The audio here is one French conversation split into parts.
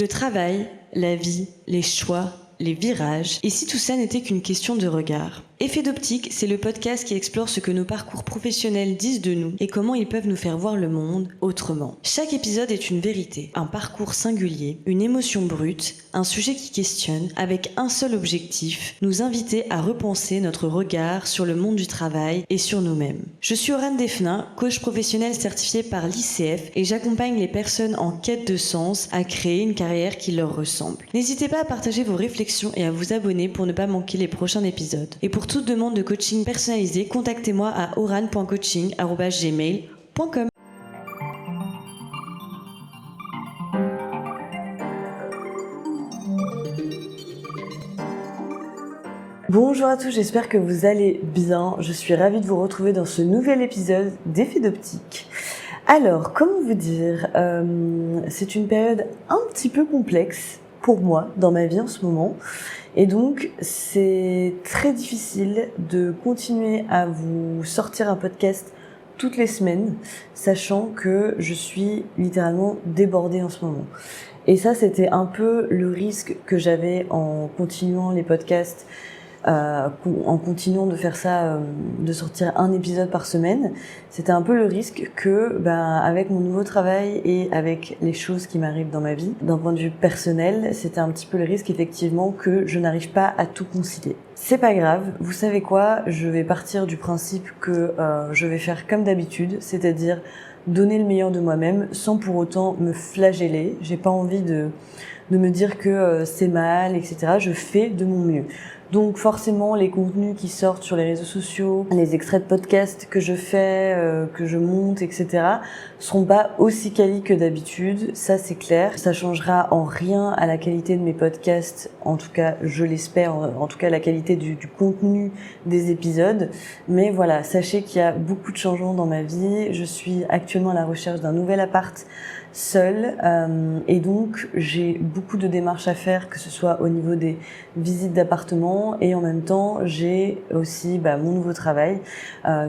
Le travail, la vie, les choix, les virages, et si tout ça n'était qu'une question de regard? Effet d'optique, c'est le podcast qui explore ce que nos parcours professionnels disent de nous et comment ils peuvent nous faire voir le monde autrement. Chaque épisode est une vérité, un parcours singulier, une émotion brute, un sujet qui questionne, avec un seul objectif, nous inviter à repenser notre regard sur le monde du travail et sur nous-mêmes. Je suis Aurane Defnin, coach professionnel certifié par l'ICF et j'accompagne les personnes en quête de sens à créer une carrière qui leur ressemble. N'hésitez pas à partager vos réflexions et à vous abonner pour ne pas manquer les prochains épisodes. Et pour toute demande de coaching personnalisé, contactez-moi à aurane.coaching@gmail.com. Bonjour à tous, j'espère que vous allez bien. Je suis ravie de vous retrouver dans ce nouvel épisode d'Effet d'optique. Alors, comment vous dire, c'est une période un petit peu complexe pour moi dans ma vie en ce moment. Et donc, c'est très difficile de continuer à vous sortir un podcast toutes les semaines, sachant que je suis littéralement débordée en ce moment. Et ça, c'était un peu le risque que j'avais en continuant les podcasts, en continuant de faire ça, de sortir un épisode par semaine. C'était un peu le risque que, avec mon nouveau travail et avec les choses qui m'arrivent dans ma vie, d'un point de vue personnel, c'était un petit peu le risque effectivement que je n'arrive pas à tout concilier. C'est pas grave, vous savez quoi, je vais partir du principe que je vais faire comme d'habitude, c'est-à-dire donner le meilleur de moi-même sans pour autant me flageller. J'ai pas envie de me dire que c'est mal, etc. Je fais de mon mieux. Donc forcément, les contenus qui sortent sur les réseaux sociaux, les extraits de podcasts que je fais, que je monte, etc., seront pas aussi quali que d'habitude, ça c'est clair. Ça changera en rien à la qualité de mes podcasts, en tout cas je l'espère, en tout cas la qualité du contenu des épisodes. Mais voilà, sachez qu'il y a beaucoup de changements dans ma vie. Je suis actuellement à la recherche d'un nouvel appart seule, et donc j'ai beaucoup de démarches à faire, que ce soit au niveau des visites d'appartements, et en même temps j'ai aussi mon nouveau travail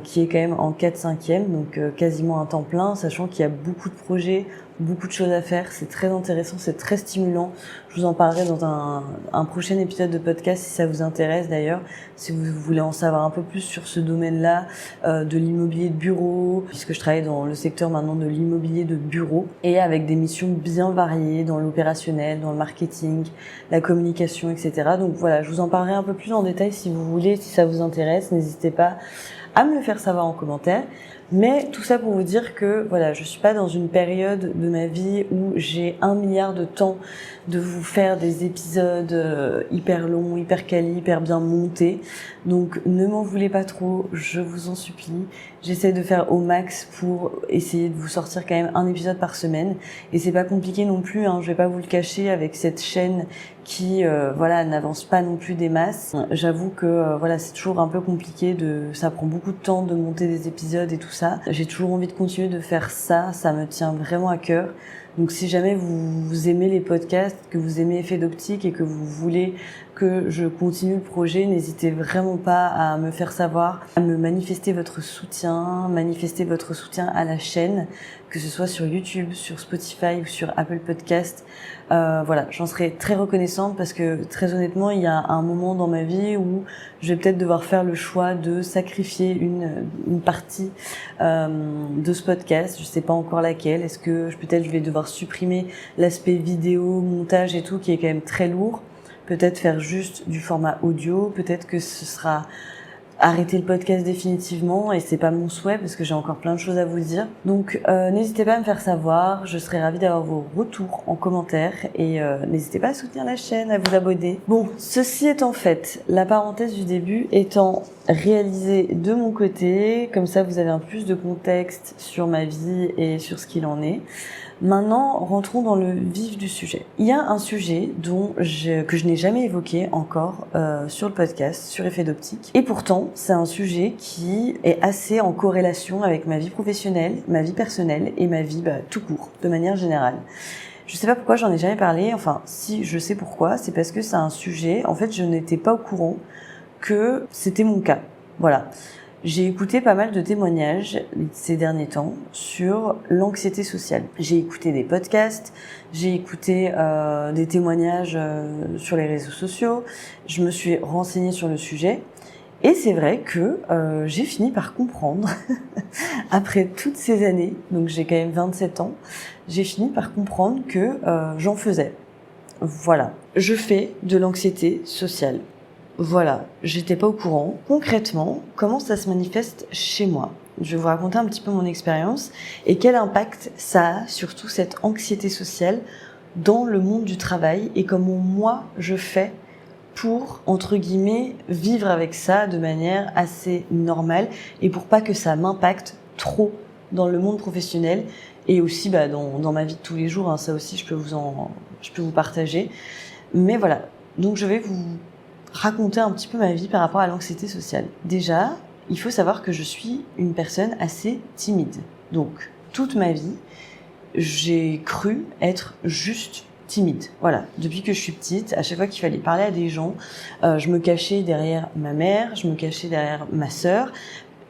qui est quand même en 4/5e, donc quasiment un temps plein, sachant qu'il y a beaucoup de projets, beaucoup de choses à faire. C'est très intéressant, c'est très stimulant. Je vous en parlerai dans un prochain épisode de podcast si ça vous intéresse d'ailleurs, si vous voulez en savoir un peu plus sur ce domaine-là de l'immobilier de bureau, puisque je travaille dans le secteur maintenant de l'immobilier de bureau et avec des missions bien variées dans l'opérationnel, dans le marketing, la communication, etc. Donc voilà, je vous en parlerai un peu plus en détail si vous voulez, si ça vous intéresse. N'hésitez pas à me le faire savoir en commentaire. Mais tout ça pour vous dire que voilà, je suis pas dans une période de ma vie où j'ai 1 milliard de temps de vous faire des épisodes hyper longs, hyper quali, hyper bien montés. Donc ne m'en voulez pas trop, je vous en supplie. J'essaie de faire au max pour essayer de vous sortir quand même un épisode par semaine. Et c'est pas compliqué non plus, je vais pas vous le cacher, avec cette chaîne qui n'avance pas non plus des masses. J'avoue que c'est toujours un peu compliqué, ça prend beaucoup de temps de monter des épisodes et tout ça. J'ai toujours envie de continuer de faire ça, ça me tient vraiment à cœur. Donc si jamais vous aimez les podcasts, que vous aimez Effet d'optique et que vous voulez que je continue le projet, n'hésitez vraiment pas à me faire savoir, à me manifester votre soutien à la chaîne, que ce soit sur YouTube, sur Spotify ou sur Apple Podcast. J'en serais très reconnaissante parce que très honnêtement, il y a un moment dans ma vie où je vais peut-être devoir faire le choix de sacrifier une partie de ce podcast. Je sais pas encore laquelle. Est-ce que peut-être je vais devoir supprimer l'aspect vidéo, montage et tout qui est quand même très lourd. Peut-être faire juste du format audio. Peut-être que ce sera arrêter le podcast définitivement, et c'est pas mon souhait parce que j'ai encore plein de choses à vous dire. Donc n'hésitez pas à me faire savoir, je serais ravie d'avoir vos retours en commentaire, et n'hésitez pas à soutenir la chaîne, à vous abonner. Bon, ceci étant fait, la parenthèse du début étant réalisée de mon côté, comme ça vous avez un peu plus de contexte sur ma vie et sur ce qu'il en est. Maintenant, rentrons dans le vif du sujet. Il y a un sujet que je n'ai jamais évoqué encore sur le podcast, sur Effet d'optique. Et pourtant, c'est un sujet qui est assez en corrélation avec ma vie professionnelle, ma vie personnelle et ma vie tout court, de manière générale. Je sais pas pourquoi j'en ai jamais parlé. Enfin, si je sais pourquoi, c'est parce que c'est un sujet. En fait, je n'étais pas au courant que c'était mon cas. Voilà. J'ai écouté pas mal de témoignages ces derniers temps sur l'anxiété sociale. J'ai écouté des podcasts, j'ai écouté des témoignages sur les réseaux sociaux, je me suis renseignée sur le sujet et c'est vrai que j'ai fini par comprendre, après toutes ces années, donc j'ai quand même 27 ans, j'ai fini par comprendre que j'en faisais. Voilà, je fais de l'anxiété sociale. Voilà, j'étais pas au courant. Concrètement, comment ça se manifeste chez moi? Je vais vous raconter un petit peu mon expérience et quel impact ça a, surtout cette anxiété sociale, dans le monde du travail et comment moi je fais pour, entre guillemets, vivre avec ça de manière assez normale et pour pas que ça m'impacte trop dans le monde professionnel et aussi dans ma vie de tous les jours. Ça aussi, je peux vous partager. Mais voilà, donc je vais vous raconter un petit peu ma vie par rapport à l'anxiété sociale. Déjà, il faut savoir que je suis une personne assez timide. Donc, toute ma vie, j'ai cru être juste timide. Voilà, depuis que je suis petite, à chaque fois qu'il fallait parler à des gens, je me cachais derrière ma mère, je me cachais derrière ma sœur,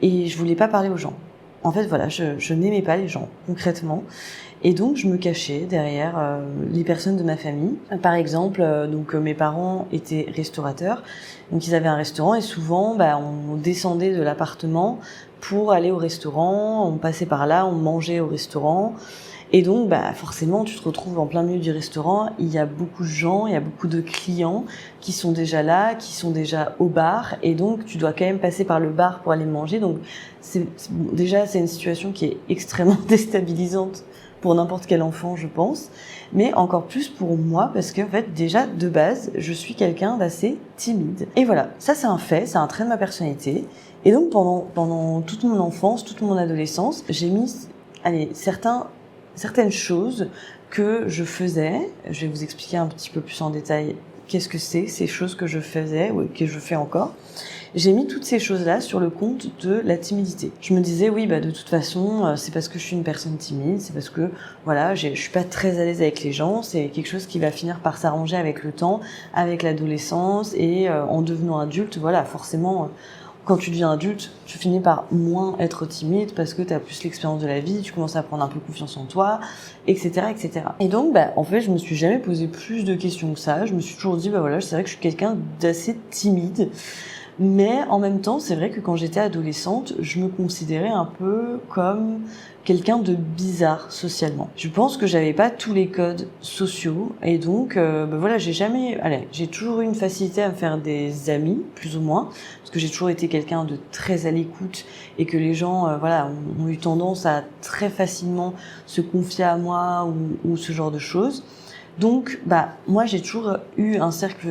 et je voulais pas parler aux gens. En fait, voilà, je n'aimais pas les gens, concrètement. Et donc, je me cachais derrière les personnes de ma famille. Par exemple, mes parents étaient restaurateurs. Donc, ils avaient un restaurant et souvent, on descendait de l'appartement pour aller au restaurant. On passait par là, on mangeait au restaurant. Et donc, forcément, tu te retrouves en plein milieu du restaurant. Il y a beaucoup de gens, il y a beaucoup de clients qui sont déjà là, qui sont déjà au bar. Et donc, tu dois quand même passer par le bar pour aller manger. Donc, c'est une situation qui est extrêmement déstabilisante pour n'importe quel enfant, je pense, mais encore plus pour moi, parce que en fait, déjà, de base, je suis quelqu'un d'assez timide. Et voilà, ça c'est un fait, c'est un trait de ma personnalité. Et donc, pendant toute mon enfance, toute mon adolescence, j'ai mis, certaines choses que je faisais. Je vais vous expliquer un petit peu plus en détail qu'est-ce que c'est, ces choses que je faisais, ou que je fais encore. J'ai mis toutes ces choses-là sur le compte de la timidité. Je me disais, oui, de toute façon, c'est parce que je suis une personne timide, c'est parce que, voilà, je suis pas très à l'aise avec les gens, c'est quelque chose qui va finir par s'arranger avec le temps, avec l'adolescence, et en devenant adulte, voilà, forcément, quand tu deviens adulte, tu finis par moins être timide parce que tu as plus l'expérience de la vie, tu commences à prendre un peu confiance en toi, etc., etc. Et donc, en fait, je me suis jamais posé plus de questions que ça. Je me suis toujours dit, voilà, c'est vrai que je suis quelqu'un d'assez timide. Mais en même temps, c'est vrai que quand j'étais adolescente, je me considérais un peu comme quelqu'un de bizarre socialement. Je pense que j'avais pas tous les codes sociaux et donc j'ai toujours eu une facilité à me faire des amis, plus ou moins, parce que j'ai toujours été quelqu'un de très à l'écoute et que les gens ont eu tendance à très facilement se confier à moi ou ce genre de choses. Donc, moi, j'ai toujours eu un cercle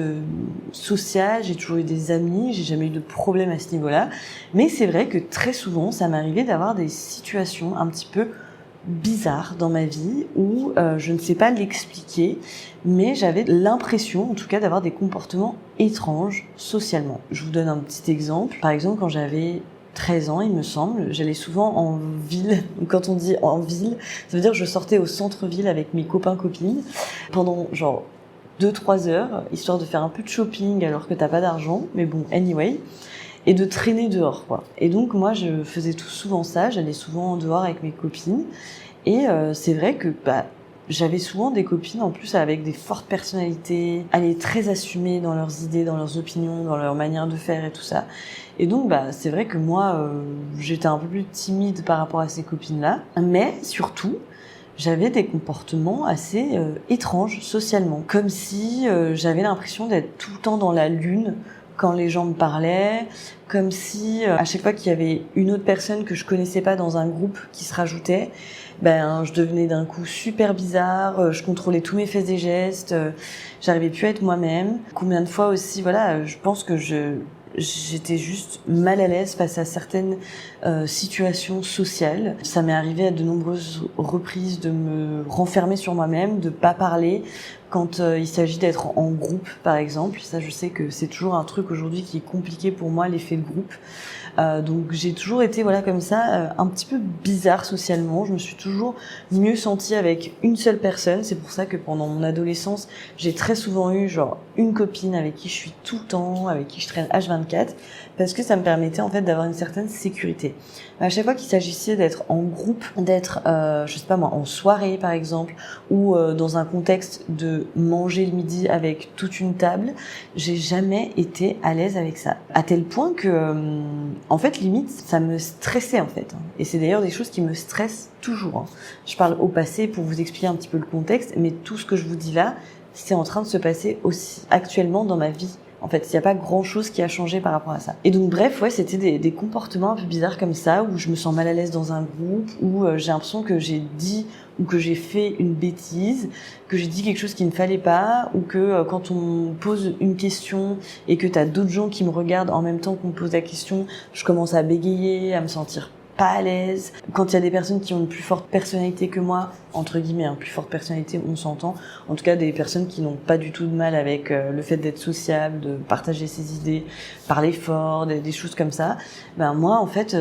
social, j'ai toujours eu des amis, j'ai jamais eu de problème à ce niveau-là. Mais c'est vrai que très souvent, ça m'arrivait d'avoir des situations un petit peu bizarres dans ma vie où je ne sais pas l'expliquer, mais j'avais l'impression, en tout cas, d'avoir des comportements étranges socialement. Je vous donne un petit exemple. Par exemple, quand j'avais 13 ans, il me semble. J'allais souvent en ville. Quand on dit en ville, ça veut dire que je sortais au centre-ville avec mes copains-copines pendant 2-3 heures, histoire de faire un peu de shopping alors que t'as pas d'argent. Mais bon, anyway. Et de traîner dehors, quoi. Et donc, moi, je faisais souvent ça. J'allais souvent dehors avec mes copines. Et c'est vrai que, j'avais souvent des copines en plus avec des fortes personnalités, très assumées dans leurs idées, dans leurs opinions, dans leur manière de faire et tout ça. Et donc c'est vrai que moi j'étais un peu plus timide par rapport à ces copines-là, mais surtout j'avais des comportements assez étranges socialement, comme si j'avais l'impression d'être tout le temps dans la lune quand les gens me parlaient, comme si à chaque fois qu'il y avait une autre personne que je connaissais pas dans un groupe qui se rajoutait, je devenais d'un coup super bizarre, je contrôlais tous mes faits et gestes, j'arrivais plus à être moi-même. Combien de fois aussi, je pense que j'étais juste mal à l'aise face à certaines situations sociales. Ça m'est arrivé à de nombreuses reprises de me renfermer sur moi-même, de pas parler, quand il s'agit d'être en groupe, par exemple. Ça, je sais que c'est toujours un truc aujourd'hui qui est compliqué pour moi, l'effet de groupe. Donc j'ai toujours été comme ça, un petit peu bizarre socialement. Je me suis toujours mieux sentie avec une seule personne. C'est pour ça que pendant mon adolescence, j'ai très souvent eu une copine avec qui je suis tout le temps, avec qui je traîne H24, parce que ça me permettait en fait d'avoir une certaine sécurité. À chaque fois qu'il s'agissait d'être en groupe, d'être je sais pas moi, en soirée par exemple, ou dans un contexte de manger le midi avec toute une table, j'ai jamais été à l'aise avec ça. À tel point que en fait, limite, ça me stressait en fait. Et c'est d'ailleurs des choses qui me stressent toujours. Je parle au passé pour vous expliquer un petit peu le contexte, mais tout ce que je vous dis là, c'est en train de se passer aussi actuellement dans ma vie. En fait, il n'y a pas grand-chose qui a changé par rapport à ça. Et donc bref, c'était des comportements un peu bizarres comme ça, où je me sens mal à l'aise dans un groupe, où j'ai l'impression que j'ai dit ou que j'ai fait une bêtise, que j'ai dit quelque chose qu'il ne fallait pas, ou que quand on pose une question et que t'as d'autres gens qui me regardent en même temps qu'on me pose la question, je commence à bégayer, à me sentir pas à l'aise. Quand il y a des personnes qui ont une plus forte personnalité que moi, entre guillemets, plus forte personnalité, on s'entend. En tout cas, des personnes qui n'ont pas du tout de mal avec le fait d'être sociable, de partager ses idées, parler fort, des choses comme ça. Moi, en fait,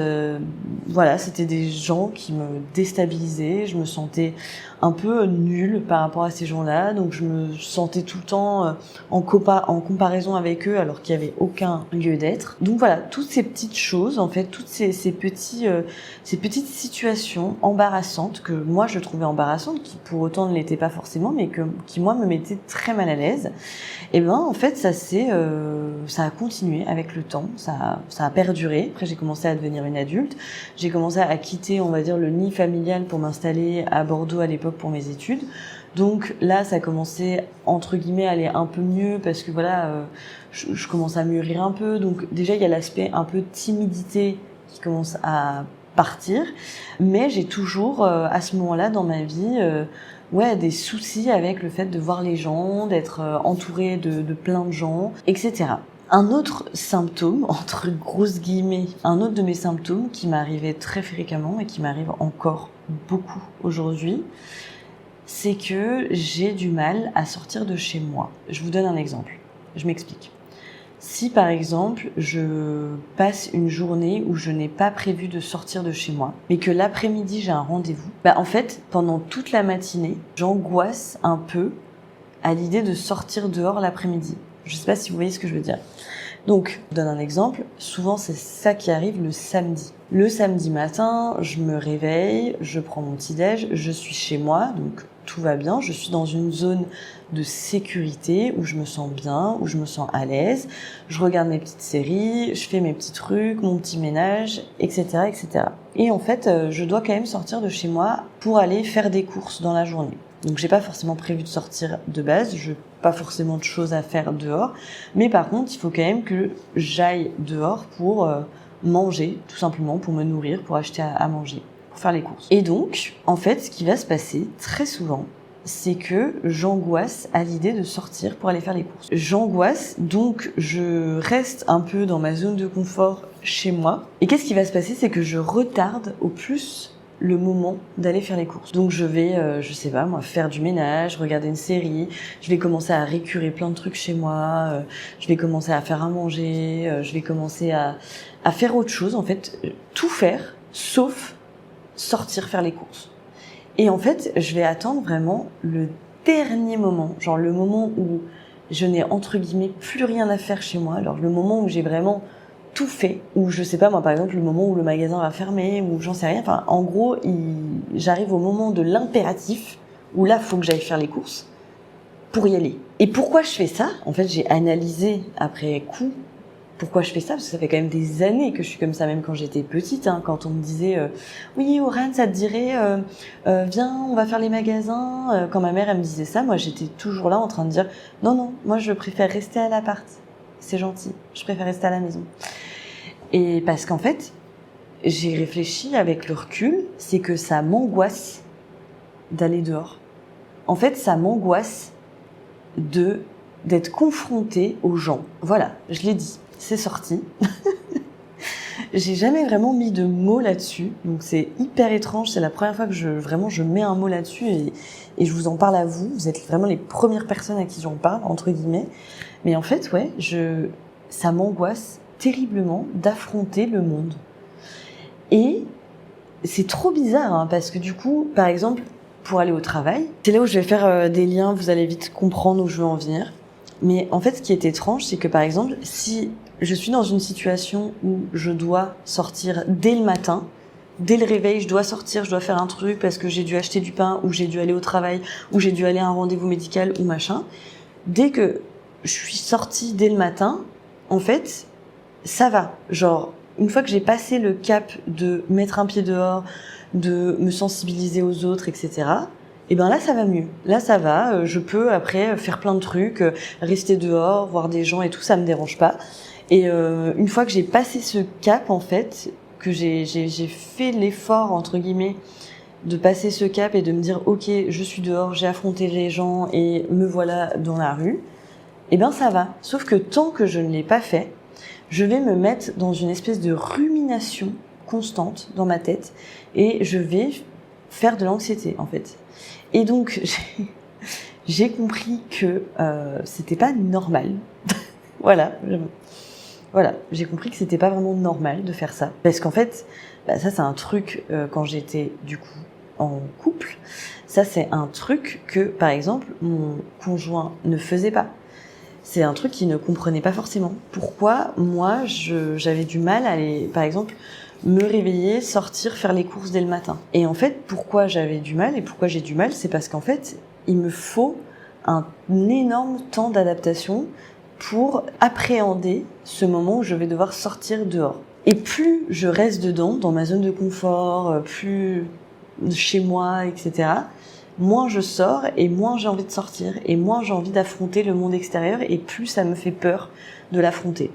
c'était des gens qui me déstabilisaient. Je me sentais un peu nulle par rapport à ces gens-là. Donc, je me sentais tout le temps en comparaison avec eux, alors qu'il n'y avait aucun lieu d'être. Donc voilà, toutes ces petites choses, en fait, toutes ces petites situations embarrassantes que moi je trouvais embarrassantes, qui pour autant ne l'étaient pas forcément, mais qui moi me mettaient très mal à l'aise. Et en fait ça a continué avec le temps, ça a perduré. Après j'ai commencé à devenir une adulte, j'ai commencé à quitter, on va dire, le nid familial pour m'installer à Bordeaux à l'époque pour mes études. Donc là, ça a commencé, entre guillemets, à aller un peu mieux parce que je commence à mûrir un peu. Donc déjà, il y a l'aspect un peu timidité qui commence à partir. Mais j'ai toujours, à ce moment-là dans ma vie, des soucis avec le fait de voir les gens, d'être entourée de plein de gens, etc. Un autre symptôme, entre grosses guillemets, un autre de mes symptômes qui m'arrivait très fréquemment et qui m'arrive encore beaucoup aujourd'hui, c'est que j'ai du mal à sortir de chez moi. Je vous donne un exemple. Je m'explique. Si par exemple, je passe une journée où je n'ai pas prévu de sortir de chez moi, mais que l'après-midi j'ai un rendez-vous, en fait, pendant toute la matinée, j'angoisse un peu à l'idée de sortir dehors l'après-midi. Je sais pas si vous voyez ce que je veux dire. Donc, je donne un exemple. Souvent, c'est ça qui arrive le samedi. Le samedi matin, je me réveille, je prends mon petit-déj, je suis chez moi, donc tout va bien. Je suis dans une zone de sécurité où je me sens bien, où je me sens à l'aise. Je regarde mes petites séries, je fais mes petits trucs, mon petit ménage, etc., etc. Et en fait, je dois quand même sortir de chez moi pour aller faire des courses dans la journée. Donc j'ai pas forcément prévu de sortir de base, je n'ai pas forcément de choses à faire dehors, mais par contre il faut quand même que j'aille dehors pour manger, tout simplement, pour me nourrir, pour acheter à manger, pour faire les courses. Et donc, en fait, ce qui va se passer très souvent, c'est que j'angoisse à l'idée de sortir pour aller faire les courses. J'angoisse, donc je reste un peu dans ma zone de confort chez moi. Et qu'est-ce qui va se passer, c'est que je retarde au plus le moment d'aller faire les courses. Donc je vais, je sais pas moi, faire du ménage, regarder une série, je vais commencer à récurer plein de trucs chez moi, je vais commencer à faire à manger, je vais commencer à faire autre chose, en fait, tout faire, sauf sortir faire les courses. Et en fait, je vais attendre vraiment le dernier moment, genre le moment où je n'ai entre guillemets plus rien à faire chez moi, alors le moment où j'ai vraiment tout fait, ou je sais pas moi par exemple le moment où le magasin va fermer, ou j'en sais rien, enfin en gros j'arrive au moment de l'impératif où là faut que j'aille faire les courses pour y aller. Et pourquoi je fais ça? En fait j'ai analysé après coup pourquoi je fais ça, parce que ça fait quand même des années que je suis comme ça, même quand j'étais petite, quand on me disait oui Aurane ça te dirait viens on va faire les magasins, quand ma mère elle me disait ça, moi j'étais toujours là en train de dire non moi je préfère rester à l'appart, c'est gentil, je préfère rester à la maison. Et parce qu'en fait, j'ai réfléchi avec le recul, c'est que ça m'angoisse d'aller dehors. En fait, ça m'angoisse d'être confrontée aux gens. Voilà, je l'ai dit, c'est sorti. J'ai jamais vraiment mis de mots là-dessus, donc c'est hyper étrange. C'est la première fois que je mets un mot là-dessus et je vous en parle à vous. Vous êtes vraiment les premières personnes à qui j'en parle, entre guillemets. Mais en fait, ouais, ça m'angoisse terriblement d'affronter le monde. Et c'est trop bizarre, hein, parce que du coup, par exemple, pour aller au travail, c'est là où je vais faire des liens, vous allez vite comprendre où je veux en venir. Mais en fait, ce qui est étrange, c'est que par exemple, si je suis dans une situation où je dois sortir dès le matin, dès le réveil, je dois sortir, je dois faire un truc parce que j'ai dû acheter du pain, ou j'ai dû aller au travail, ou j'ai dû aller à un rendez-vous médical, ou machin. Dès que je suis sortie dès le matin, en fait, ça va. Genre, une fois que j'ai passé le cap de mettre un pied dehors, de me sensibiliser aux autres, etc., et ben là, ça va mieux. Là, ça va. Je peux après faire plein de trucs, rester dehors, voir des gens et tout, ça me dérange pas. Et une fois que j'ai passé ce cap, en fait, que j'ai fait l'effort, entre guillemets, de passer ce cap et de me dire, ok, je suis dehors, j'ai affronté les gens et me voilà dans la rue, eh ben ça va. Sauf que tant que je ne l'ai pas fait, je vais me mettre dans une espèce de rumination constante dans ma tête et je vais faire de l'anxiété, en fait. Et donc, j'ai compris que c'était pas normal. Voilà. Voilà, j'ai compris que c'était pas vraiment normal de faire ça. Parce qu'en fait, ça c'est un truc, quand j'étais du coup en couple, ça c'est un truc que, par exemple, mon conjoint ne faisait pas. C'est un truc qu'il ne comprenait pas forcément. Pourquoi moi, j'avais du mal à aller, par exemple, me réveiller, sortir, faire les courses dès le matin. Et en fait, pourquoi j'avais du mal et pourquoi j'ai du mal, c'est parce qu'en fait, il me faut un énorme temps d'adaptation pour appréhender ce moment où je vais devoir sortir dehors. Et plus je reste dedans, dans ma zone de confort, plus chez moi, etc., moins je sors et moins j'ai envie de sortir et moins j'ai envie d'affronter le monde extérieur et plus ça me fait peur de l'affronter.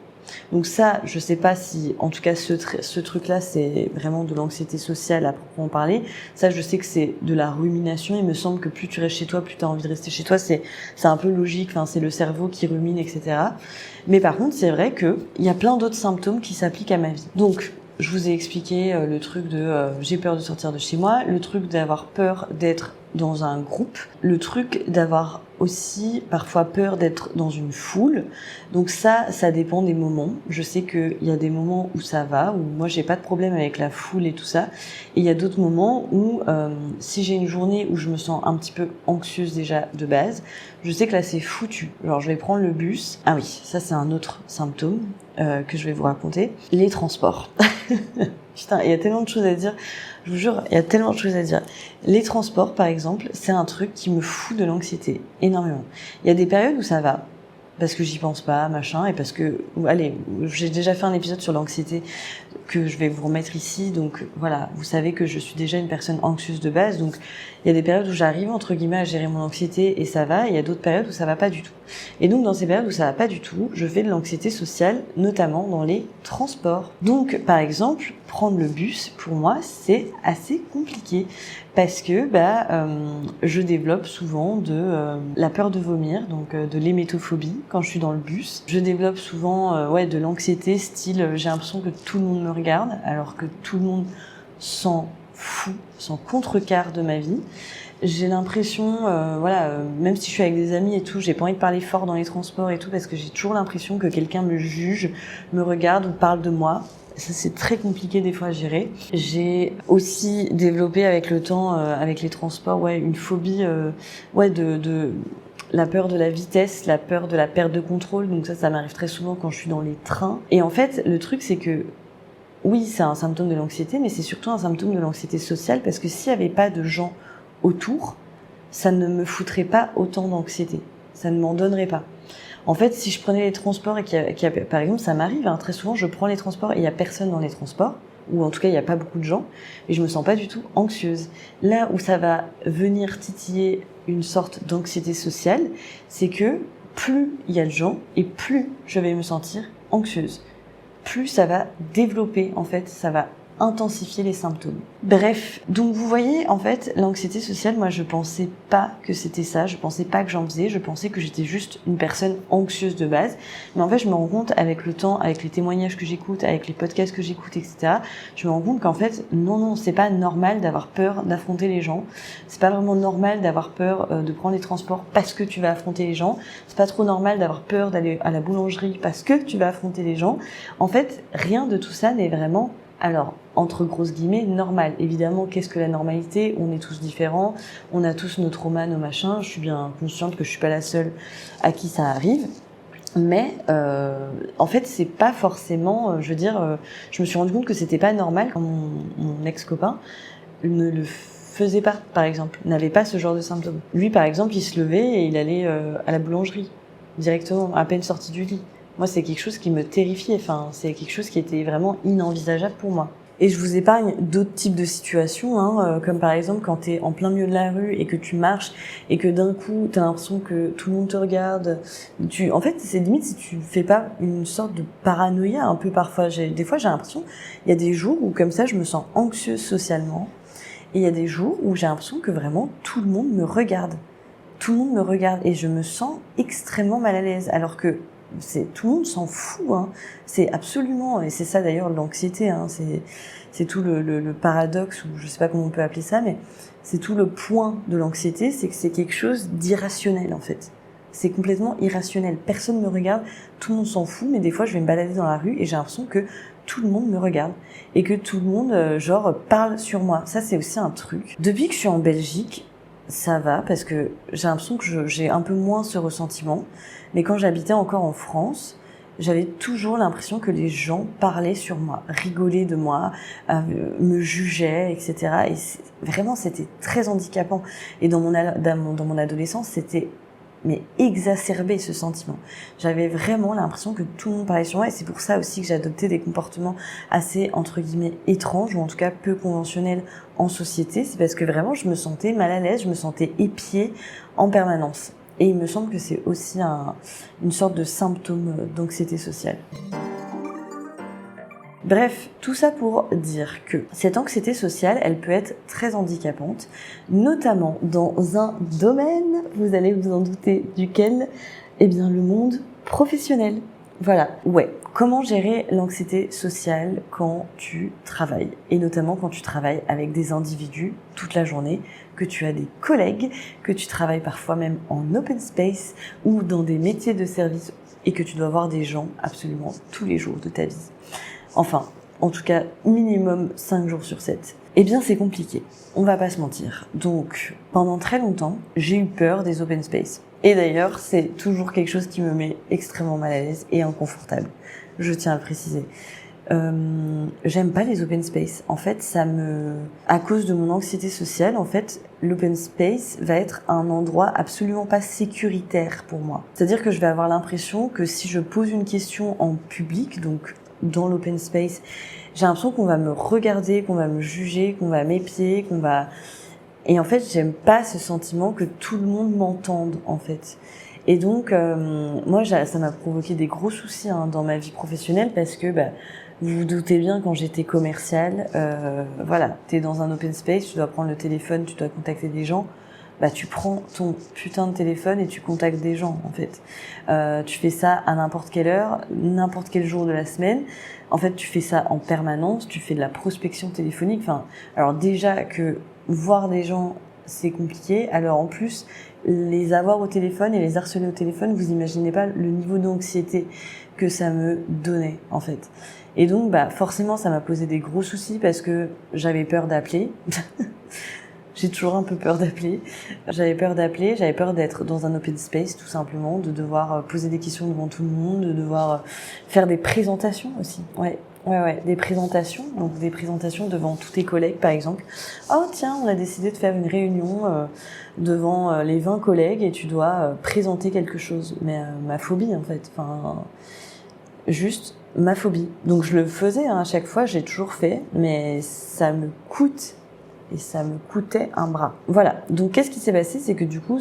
Donc ça, je sais pas si, en tout cas, ce truc-là, c'est vraiment de l'anxiété sociale à proprement parler. Ça, je sais que c'est de la rumination. Il me semble que plus tu restes chez toi, plus tu as envie de rester chez toi. C'est un peu logique. Enfin, c'est le cerveau qui rumine, etc. Mais par contre, c'est vrai que il y a plein d'autres symptômes qui s'appliquent à ma vie. Donc, je vous ai expliqué le truc de j'ai peur de sortir de chez moi, le truc d'avoir peur d'être dans un groupe, le truc d'avoir aussi parfois peur d'être dans une foule. Donc ça dépend des moments. Je sais qu'il y a des moments où ça va, où moi j'ai pas de problème avec la foule et tout ça. Et il y a d'autres moments où si j'ai une journée où je me sens un petit peu anxieuse déjà de base, je sais que là c'est foutu. Genre je vais prendre le bus. Ah oui, ça c'est un autre symptôme que je vais vous raconter. Les transports. Putain, il y a tellement de choses à dire. Je vous jure, il y a tellement de choses à dire. Les transports, par exemple, c'est un truc qui me fout de l'anxiété, énormément. Il y a des périodes où ça va, parce que j'y pense pas, machin, et parce que, allez, j'ai déjà fait un épisode sur l'anxiété que je vais vous remettre ici, donc voilà, vous savez que je suis déjà une personne anxieuse de base, donc il y a des périodes où j'arrive, entre guillemets, à gérer mon anxiété et ça va, et il y a d'autres périodes où ça va pas du tout. Et donc, dans ces périodes où ça va pas du tout, je fais de l'anxiété sociale, notamment dans les transports. Donc, par exemple, prendre le bus, pour moi, c'est assez compliqué parce que je développe souvent de la peur de vomir, donc de l'hémétophobie quand je suis dans le bus. Je développe souvent de l'anxiété, style j'ai l'impression que tout le monde me regarde, alors que tout le monde s'en fout, s'en contrecarre de ma vie. J'ai l'impression, même si je suis avec des amis et tout, j'ai pas envie de parler fort dans les transports et tout, parce que j'ai toujours l'impression que quelqu'un me juge, me regarde ou parle de moi. Ça, c'est très compliqué des fois à gérer. J'ai aussi développé avec le temps, avec les transports, une phobie, de la peur de la vitesse, la peur de la perte de contrôle. Donc ça m'arrive très souvent quand je suis dans les trains. Et en fait, le truc, c'est que oui, c'est un symptôme de l'anxiété, mais c'est surtout un symptôme de l'anxiété sociale, parce que s'il y avait pas de gens autour, ça ne me foutrait pas autant d'anxiété. Ça ne m'en donnerait pas. En fait, si je prenais les transports et par exemple, ça m'arrive, très souvent, je prends les transports et il y a personne dans les transports, ou en tout cas, il y a pas beaucoup de gens, et je me sens pas du tout anxieuse. Là où ça va venir titiller une sorte d'anxiété sociale, c'est que plus il y a de gens et plus je vais me sentir anxieuse. Plus ça va développer, en fait, ça va intensifier les symptômes. Bref, donc vous voyez, en fait, l'anxiété sociale, moi je pensais pas que c'était ça, je pensais pas que j'en faisais, je pensais que j'étais juste une personne anxieuse de base, mais en fait je me rends compte avec le temps, avec les témoignages que j'écoute, avec les podcasts que j'écoute, etc., je me rends compte qu'en fait, non, c'est pas normal d'avoir peur d'affronter les gens, c'est pas vraiment normal d'avoir peur de prendre les transports parce que tu vas affronter les gens, c'est pas trop normal d'avoir peur d'aller à la boulangerie parce que tu vas affronter les gens. En fait, rien de tout ça n'est vraiment, alors, entre grosses guillemets, normal. Évidemment, qu'est-ce que la normalité? On est tous différents, on a tous nos traumas, nos machins. Je suis bien consciente que je suis pas la seule à qui ça arrive. Mais en fait, c'est pas forcément, je me suis rendu compte que c'était pas normal quand mon ex-copain ne le faisait pas, par exemple, n'avait pas ce genre de symptômes. Lui, par exemple, il se levait et il allait à la boulangerie, directement, à peine sorti du lit. Moi, c'est quelque chose qui me terrifiait, enfin, c'est quelque chose qui était vraiment inenvisageable pour moi. Et je vous épargne d'autres types de situations, comme par exemple quand t'es en plein milieu de la rue et que tu marches et que d'un coup t'as l'impression que tout le monde te regarde. En fait, c'est limite si tu fais pas une sorte de paranoïa un peu parfois. Des fois, j'ai l'impression, il y a des jours où comme ça, je me sens anxieuse socialement. Et il y a des jours où j'ai l'impression que vraiment tout le monde me regarde. Tout le monde me regarde et je me sens extrêmement mal à l'aise. Alors que tout le monde s'en fout, hein. C'est absolument, et c'est ça d'ailleurs l'anxiété, hein. C'est tout le paradoxe, ou je sais pas comment on peut appeler ça, mais c'est tout le point de l'anxiété, c'est que c'est quelque chose d'irrationnel en fait. C'est complètement irrationnel. Personne me regarde, tout le monde s'en fout, mais des fois je vais me balader dans la rue et j'ai l'impression que tout le monde me regarde et que tout le monde parle sur moi. Ça c'est aussi un truc. Depuis que je suis en Belgique, ça va parce que j'ai l'impression que j'ai un peu moins ce ressentiment. Mais quand j'habitais encore en France, j'avais toujours l'impression que les gens parlaient sur moi, rigolaient de moi, me jugeaient, etc. Et vraiment, c'était très handicapant. Et dans mon adolescence, c'était exacerbé ce sentiment. J'avais vraiment l'impression que tout le monde parlait sur moi et c'est pour ça aussi que j'ai adopté des comportements assez, entre guillemets, étranges ou en tout cas peu conventionnels en société. C'est parce que vraiment je me sentais mal à l'aise, je me sentais épiée en permanence. Et il me semble que c'est aussi une sorte de symptôme d'anxiété sociale. Bref, tout ça pour dire que cette anxiété sociale, elle peut être très handicapante, notamment dans un domaine, vous allez vous en douter duquel, eh bien le monde professionnel. Voilà, ouais. Comment gérer l'anxiété sociale quand tu travailles? Et notamment quand tu travailles avec des individus toute la journée, que tu as des collègues, que tu travailles parfois même en open space ou dans des métiers de service et que tu dois voir des gens absolument tous les jours de ta vie. Enfin, en tout cas, minimum 5 jours sur 7. Eh bien, c'est compliqué. On va pas se mentir. Donc, pendant très longtemps, j'ai eu peur des open space. Et d'ailleurs, c'est toujours quelque chose qui me met extrêmement mal à l'aise et inconfortable. Je tiens à le préciser. J'aime pas les open space. En fait, à cause de mon anxiété sociale, en fait, l'open space va être un endroit absolument pas sécuritaire pour moi. C'est-à-dire que je vais avoir l'impression que si je pose une question en public, donc dans l'open space, j'ai l'impression qu'on va me regarder, qu'on va me juger, qu'on va m'épier, et en fait, j'aime pas ce sentiment que tout le monde m'entende, en fait. Et donc, moi, ça m'a provoqué des gros soucis dans ma vie professionnelle parce que, vous vous doutez bien, quand j'étais commerciale, voilà, t'es dans un open space, tu dois prendre le téléphone, tu dois contacter des gens. Tu prends ton putain de téléphone et tu contactes des gens, en fait. Tu fais ça à n'importe quelle heure, n'importe quel jour de la semaine. En fait, tu fais ça en permanence, tu fais de la prospection téléphonique. Enfin, alors déjà que voir des gens, c'est compliqué. Alors en plus, les avoir au téléphone et les harceler au téléphone, vous imaginez pas le niveau d'anxiété que ça me donnait, en fait. Et donc, forcément, ça m'a posé des gros soucis parce que j'avais peur d'appeler. J'ai toujours un peu peur d'appeler. J'avais peur d'être dans un open space, tout simplement, de devoir poser des questions devant tout le monde, de devoir faire des présentations aussi. Ouais, des présentations. Donc des présentations devant tous tes collègues, par exemple. Oh tiens, on a décidé de faire une réunion devant les 20 collègues et tu dois présenter quelque chose. Mais ma phobie, en fait. Enfin, juste ma phobie. Donc je le faisais à chaque fois, j'ai toujours fait, mais ça me coûte et ça me coûtait un bras. Voilà. Donc qu'est-ce qui s'est passé, c'est que du coup,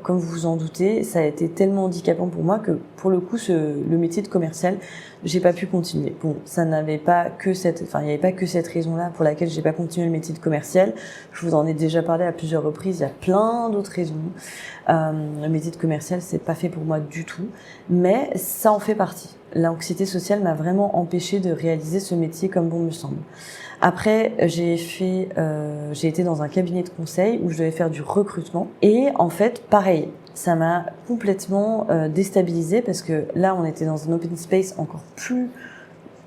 comme vous vous en doutez, ça a été tellement handicapant pour moi que pour le coup, le métier de commercial, j'ai pas pu continuer. Bon, il n'y avait pas que cette raison-là pour laquelle j'ai pas continué le métier de commercial. Je vous en ai déjà parlé à plusieurs reprises. Il y a plein d'autres raisons. Le métier de commercial, c'est pas fait pour moi du tout, mais ça en fait partie. L'anxiété sociale m'a vraiment empêchée de réaliser ce métier comme bon me semble. Après, j'ai été dans un cabinet de conseil où je devais faire du recrutement et en fait, pareil, ça m'a complètement déstabilisée parce que là, on était dans un open space encore plus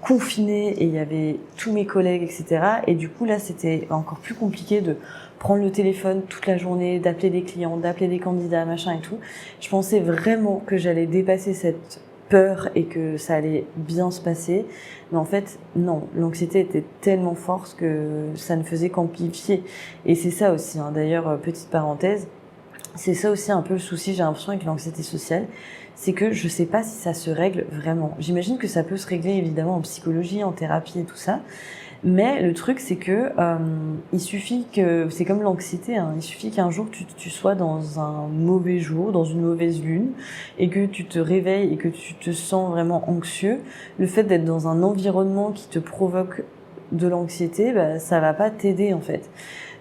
confiné et il y avait tous mes collègues, etc. Et du coup, là, c'était encore plus compliqué de prendre le téléphone toute la journée, d'appeler des clients, d'appeler des candidats, machin et tout. Je pensais vraiment que j'allais dépasser cette peur et que ça allait bien se passer. Mais en fait, non. L'anxiété était tellement forte que ça ne faisait qu'amplifier. Et c'est ça aussi, hein. D'ailleurs, petite parenthèse, c'est ça aussi un peu le souci, j'ai l'impression, avec l'anxiété sociale, c'est que je sais pas si ça se règle vraiment. J'imagine que ça peut se régler évidemment en psychologie, en thérapie et tout ça, mais le truc c'est que il suffit que, c'est comme l'anxiété, hein, il suffit qu'un jour tu sois dans un mauvais jour, dans une mauvaise lune, et que tu te réveilles et que tu te sens vraiment anxieux, le fait d'être dans un environnement qui te provoque de l'anxiété, ça va pas t'aider en fait.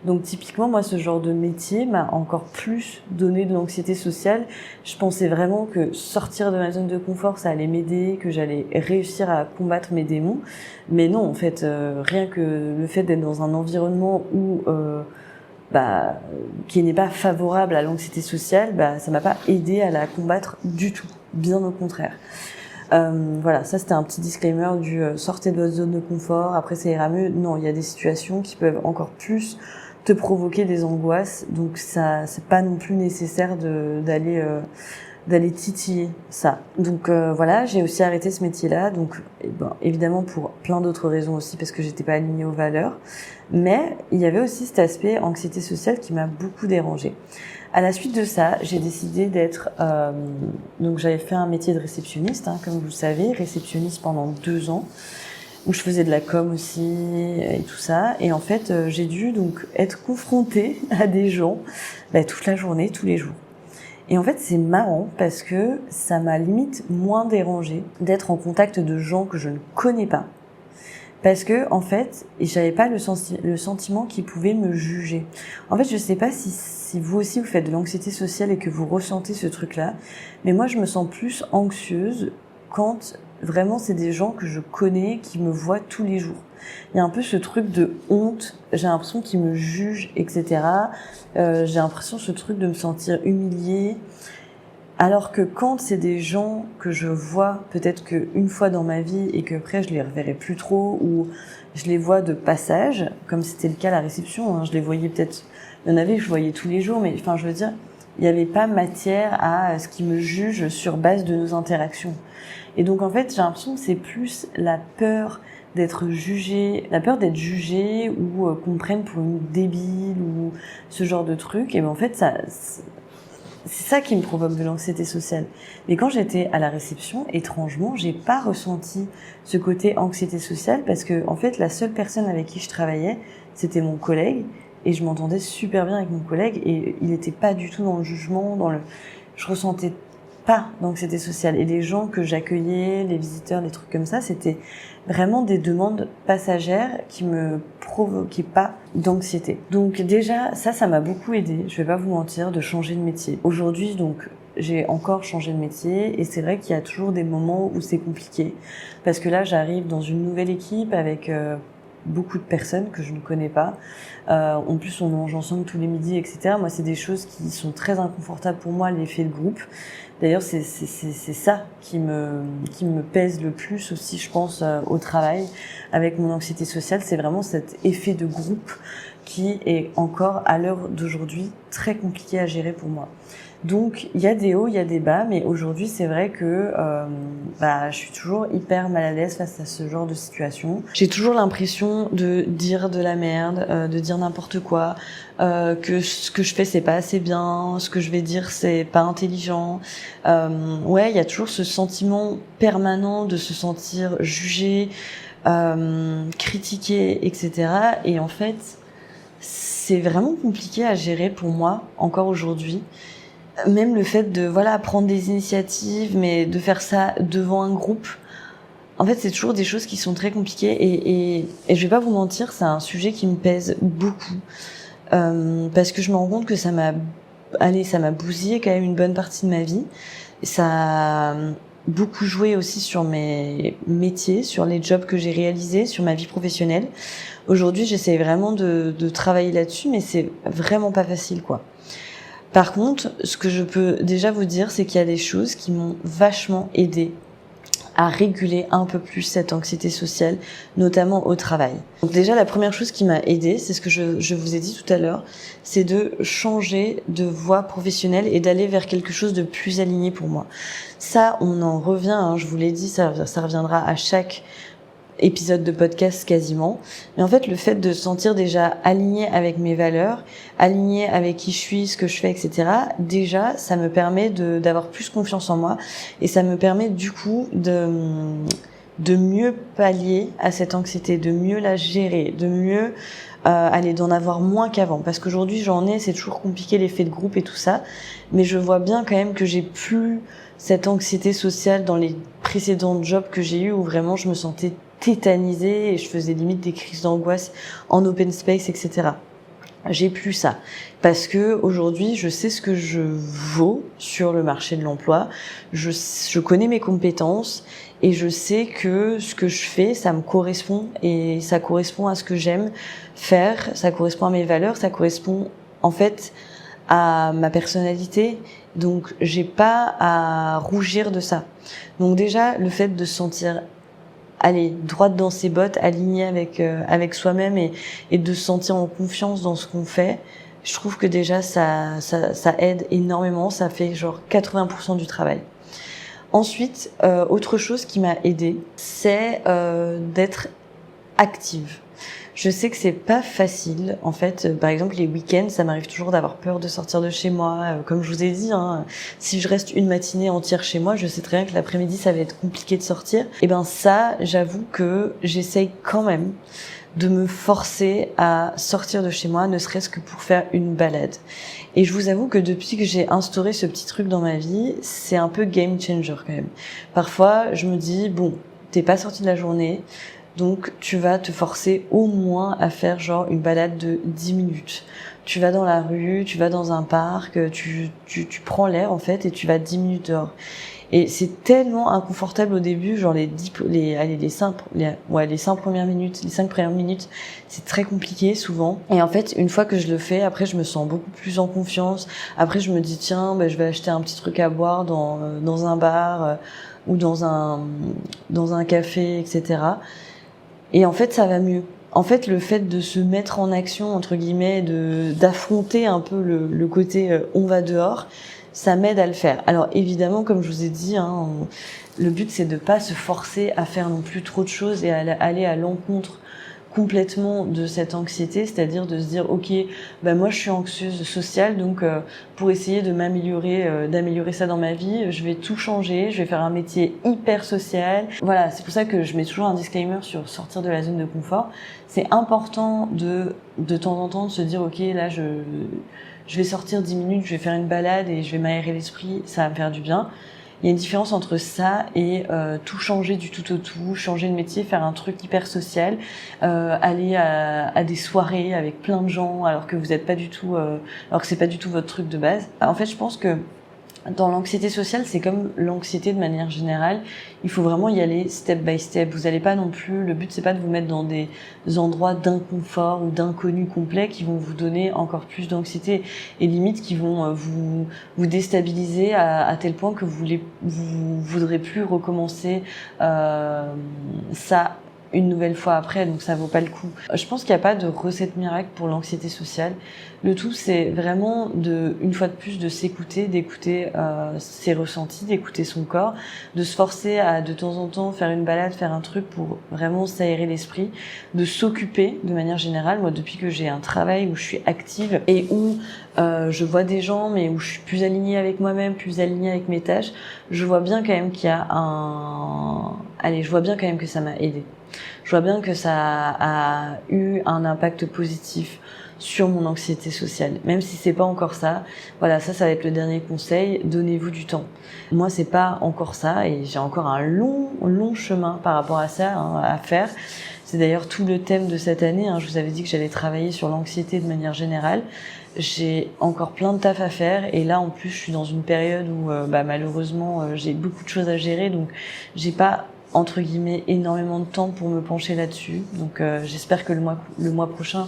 Donc typiquement, moi, ce genre de métier m'a encore plus donné de l'anxiété sociale. Je pensais vraiment que sortir de ma zone de confort, ça allait m'aider, que j'allais réussir à combattre mes démons. Mais non, en fait, rien que le fait d'être dans un environnement où qui n'est pas favorable à l'anxiété sociale, ça m'a pas aidé à la combattre du tout. Bien au contraire. Voilà, ça c'était un petit disclaimer du sortez de votre zone de confort, après ça ira mieux. Non, il y a des situations qui peuvent encore plus te provoquer des angoisses, donc ça c'est pas non plus nécessaire d'aller titiller ça. Donc voilà, j'ai aussi arrêté ce métier-là, donc évidemment pour plein d'autres raisons aussi, parce que j'étais pas alignée aux valeurs, mais il y avait aussi cet aspect anxiété sociale qui m'a beaucoup dérangée. À la suite de ça, j'ai décidé d'être... donc j'avais fait un métier de réceptionniste, hein, comme vous le savez, réceptionniste pendant 2 ans, où je faisais de la com aussi et tout ça. Et en fait, j'ai dû donc être confrontée à des gens toute la journée, tous les jours. Et en fait, c'est marrant parce que ça m'a limite moins dérangée d'être en contact de gens que je ne connais pas. Parce que, en fait, j'avais pas le sentiment qu'ils pouvaient me juger. En fait, je sais pas si vous aussi vous faites de l'anxiété sociale et que vous ressentez ce truc-là, mais moi, je me sens plus anxieuse quand vraiment c'est des gens que je connais, qui me voient tous les jours. Il y a un peu ce truc de honte, j'ai l'impression qu'ils me jugent, etc. J'ai l'impression ce truc de me sentir humiliée. Alors que quand c'est des gens que je vois peut-être qu'une fois dans ma vie et que après je les reverrai plus trop, ou je les vois de passage, comme c'était le cas à la réception, hein, je les voyais peut-être, il y en avait que je voyais tous les jours, mais enfin je veux dire, il n'y avait pas matière à ce qu'ils me jugent sur base de nos interactions. Et donc en fait j'ai l'impression que c'est plus la peur d'être jugée, la peur d'être jugée ou qu'on me prenne pour une débile ou ce genre de truc. Et ben en fait c'est ça qui me provoque de l'anxiété sociale. Mais quand j'étais à la réception, étrangement, j'ai pas ressenti ce côté anxiété sociale parce que, en fait, la seule personne avec qui je travaillais, c'était mon collègue et je m'entendais super bien avec mon collègue et il était pas du tout dans le jugement, je ressentais pas d'anxiété sociale. Et les gens que j'accueillais, les visiteurs, les trucs comme ça, c'était vraiment des demandes passagères qui me provoquaient pas d'anxiété. Donc déjà, ça m'a beaucoup aidé, je vais pas vous mentir, de changer de métier. Aujourd'hui, donc, j'ai encore changé de métier et c'est vrai qu'il y a toujours des moments où c'est compliqué. Parce que là, j'arrive dans une nouvelle équipe avec beaucoup de personnes que je ne connais pas. En plus, on mange ensemble tous les midis, etc. Moi, c'est des choses qui sont très inconfortables pour moi, l'effet de groupe. D'ailleurs, c'est ça qui me pèse le plus aussi, je pense, au travail avec mon anxiété sociale. C'est vraiment cet effet de groupe qui est encore, à l'heure d'aujourd'hui, très compliqué à gérer pour moi. Donc, il y a des hauts, il y a des bas, mais aujourd'hui, c'est vrai que je suis toujours hyper mal à l'aise face à ce genre de situation. J'ai toujours l'impression de dire de la merde, de dire n'importe quoi, que ce que je fais, c'est pas assez bien, ce que je vais dire, c'est pas intelligent. Il y a toujours ce sentiment permanent de se sentir jugé, critiqué, etc. Et en fait, c'est vraiment compliqué à gérer pour moi, encore aujourd'hui. Même le fait de prendre des initiatives, mais de faire ça devant un groupe, en fait, c'est toujours des choses qui sont très compliquées et je vais pas vous mentir, c'est un sujet qui me pèse beaucoup. Parce que je me rends compte que ça m'a bousillé quand même une bonne partie de ma vie. Ça a beaucoup joué aussi sur mes métiers, sur les jobs que j'ai réalisés, sur ma vie professionnelle. Aujourd'hui, j'essaie vraiment de travailler là-dessus, mais c'est vraiment pas facile, quoi. Par contre, ce que je peux déjà vous dire, c'est qu'il y a des choses qui m'ont vachement aidée à réguler un peu plus cette anxiété sociale, notamment au travail. Donc déjà, la première chose qui m'a aidée, c'est ce que je vous ai dit tout à l'heure, c'est de changer de voie professionnelle et d'aller vers quelque chose de plus aligné pour moi. Ça, on en revient, hein, je vous l'ai dit, ça reviendra à chaque épisode de podcast quasiment. Mais en fait, le fait de se sentir déjà aligné avec mes valeurs, aligné avec qui je suis, ce que je fais, etc., déjà, ça me permet d'avoir plus confiance en moi et ça me permet du coup de mieux pallier à cette anxiété, de mieux la gérer, de mieux d'en avoir moins qu'avant. Parce qu'aujourd'hui, c'est toujours compliqué l'effet de groupe et tout ça, mais je vois bien quand même que j'ai plus cette anxiété sociale dans les précédents jobs que j'ai eus où vraiment je me sentais tétanisée et je faisais limite des crises d'angoisse en open space, etc. J'ai plus ça parce que aujourd'hui je sais ce que je vaux sur le marché de l'emploi, je connais mes compétences et je sais que ce que je fais ça me correspond et ça correspond à ce que j'aime faire, ça correspond à mes valeurs, ça correspond en fait à ma personnalité, donc j'ai pas à rougir de ça. Donc déjà le fait de se sentir droite dans ses bottes, alignée avec soi-même et de se sentir en confiance dans ce qu'on fait, je trouve que déjà ça aide énormément, ça fait genre 80% du travail. Ensuite, autre chose qui m'a aidée, c'est d'être active. Je sais que c'est pas facile. En fait, par exemple, les week-ends, ça m'arrive toujours d'avoir peur de sortir de chez moi. Comme je vous ai dit, hein, si je reste une matinée entière chez moi, je sais très bien que l'après-midi, ça va être compliqué de sortir. Et ben ça, j'avoue que j'essaye quand même de me forcer à sortir de chez moi, ne serait-ce que pour faire une balade. Et je vous avoue que depuis que j'ai instauré ce petit truc dans ma vie, c'est un peu game changer quand même. Parfois, je me dis, bon, t'es pas sorti de la journée, donc tu vas te forcer au moins à faire genre une balade de 10 minutes. Tu vas dans la rue, tu vas dans un parc, tu prends l'air en fait et tu vas 10 minutes dehors. Et c'est tellement inconfortable au début, genre les 5 premières minutes, c'est très compliqué souvent. Et en fait, une fois que je le fais, après je me sens beaucoup plus en confiance. Après je me dis tiens, je vais acheter un petit truc à boire dans un bar ou dans un café, etc. Et en fait, ça va mieux. En fait, le fait de se mettre en action, entre guillemets, d'affronter un peu le côté on va dehors, ça m'aide à le faire. Alors évidemment, comme je vous ai dit, hein, le but c'est de pas se forcer à faire non plus trop de choses et à aller à l'encontre complètement de cette anxiété, c'est-à-dire de se dire ok, moi je suis anxieuse sociale, donc pour essayer de d'améliorer ça dans ma vie, je vais tout changer, je vais faire un métier hyper social. Voilà, c'est pour ça que je mets toujours un disclaimer sur sortir de la zone de confort. C'est important de temps en temps de se dire ok, là je vais sortir 10 minutes, je vais faire une balade et je vais m'aérer l'esprit, ça va me faire du bien. Il y a une différence entre ça et tout changer du tout au tout, changer de métier, faire un truc hyper social, aller à des soirées avec plein de gens alors que vous êtes pas du tout, alors que c'est pas du tout votre truc de base. En fait, je pense que dans l'anxiété sociale, c'est comme l'anxiété de manière générale. Il faut vraiment y aller step by step. Vous allez pas non plus, le but c'est pas de vous mettre dans des endroits d'inconfort ou d'inconnu complet qui vont vous donner encore plus d'anxiété et limite qui vont vous déstabiliser à tel point que vous voudrez plus recommencer ça une nouvelle fois après, donc ça vaut pas le coup. Je pense qu'il n'y a pas de recette miracle pour l'anxiété sociale. Le tout, c'est vraiment une fois de plus, de s'écouter, d'écouter ses ressentis, d'écouter son corps, de se forcer à de temps en temps faire une balade, faire un truc pour vraiment s'aérer l'esprit, de s'occuper de manière générale. Moi, depuis que j'ai un travail où je suis active et où je vois des gens, mais où je suis plus alignée avec moi-même, plus alignée avec mes tâches, je vois bien quand même qu'il y a je vois bien quand même que ça m'a aidée. Je vois bien que ça a eu un impact positif sur mon anxiété sociale. Même si c'est pas encore ça, voilà, ça va être le dernier conseil, donnez-vous du temps. Moi, c'est pas encore ça et j'ai encore un long chemin par rapport à ça à faire. C'est d'ailleurs tout le thème de cette année. Je vous avais dit que j'allais travailler sur l'anxiété de manière générale. J'ai encore plein de taf à faire et là en plus je suis dans une période où malheureusement j'ai beaucoup de choses à gérer, donc j'ai pas entre guillemets énormément de temps pour me pencher là-dessus. Donc j'espère que le mois prochain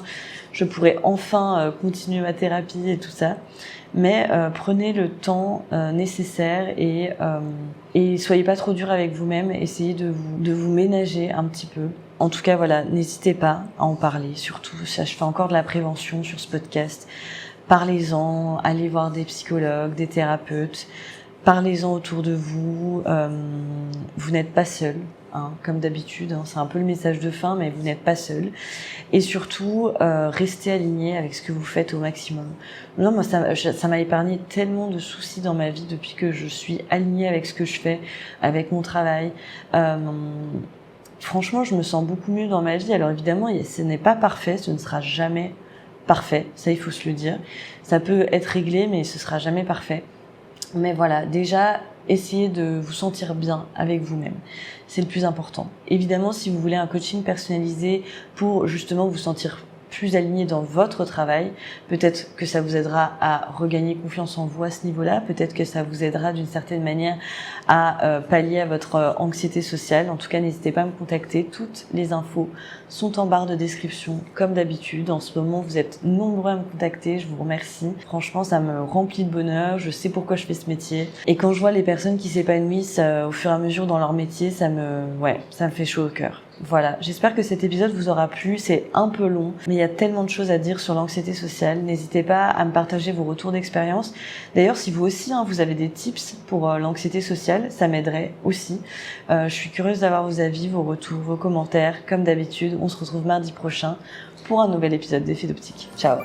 je pourrai enfin continuer ma thérapie et tout ça. Mais prenez le temps nécessaire et soyez pas trop dur avec vous-même. Essayez de vous ménager un petit peu. En tout cas, voilà, n'hésitez pas à en parler. Surtout, ça, je fais encore de la prévention sur ce podcast. Parlez-en, allez voir des psychologues, des thérapeutes. Parlez-en autour de vous. Vous n'êtes pas seul, comme d'habitude. C'est un peu le message de fin, mais vous n'êtes pas seul. Et surtout, restez aligné avec ce que vous faites au maximum. Non, moi, ça m'a épargné tellement de soucis dans ma vie depuis que je suis alignée avec ce que je fais, avec mon travail. Franchement, je me sens beaucoup mieux dans ma vie. Alors évidemment, ce n'est pas parfait, ce ne sera jamais parfait. Ça, il faut se le dire. Ça peut être réglé, mais ce sera jamais parfait. Mais voilà, déjà, essayez de vous sentir bien avec vous-même. C'est le plus important. Évidemment, si vous voulez un coaching personnalisé pour justement vous sentir plus aligné dans votre travail, peut-être que ça vous aidera à regagner confiance en vous à ce niveau-là, peut-être que ça vous aidera d'une certaine manière à pallier à votre anxiété sociale. En tout cas, n'hésitez pas à me contacter. Toutes les infos sont en barre de description, comme d'habitude. En ce moment, vous êtes nombreux à me contacter. Je vous remercie. Franchement, ça me remplit de bonheur. Je sais pourquoi je fais ce métier. Et quand je vois les personnes qui s'épanouissent au fur et à mesure dans leur métier, ça me fait chaud au cœur. Voilà, j'espère que cet épisode vous aura plu. C'est un peu long, mais il y a tellement de choses à dire sur l'anxiété sociale. N'hésitez pas à me partager vos retours d'expérience. D'ailleurs, si vous aussi, vous avez des tips pour l'anxiété sociale, ça m'aiderait aussi. Je suis curieuse d'avoir vos avis, vos retours, vos commentaires. Comme d'habitude, on se retrouve mardi prochain pour un nouvel épisode d'Effet d'Optique. Ciao!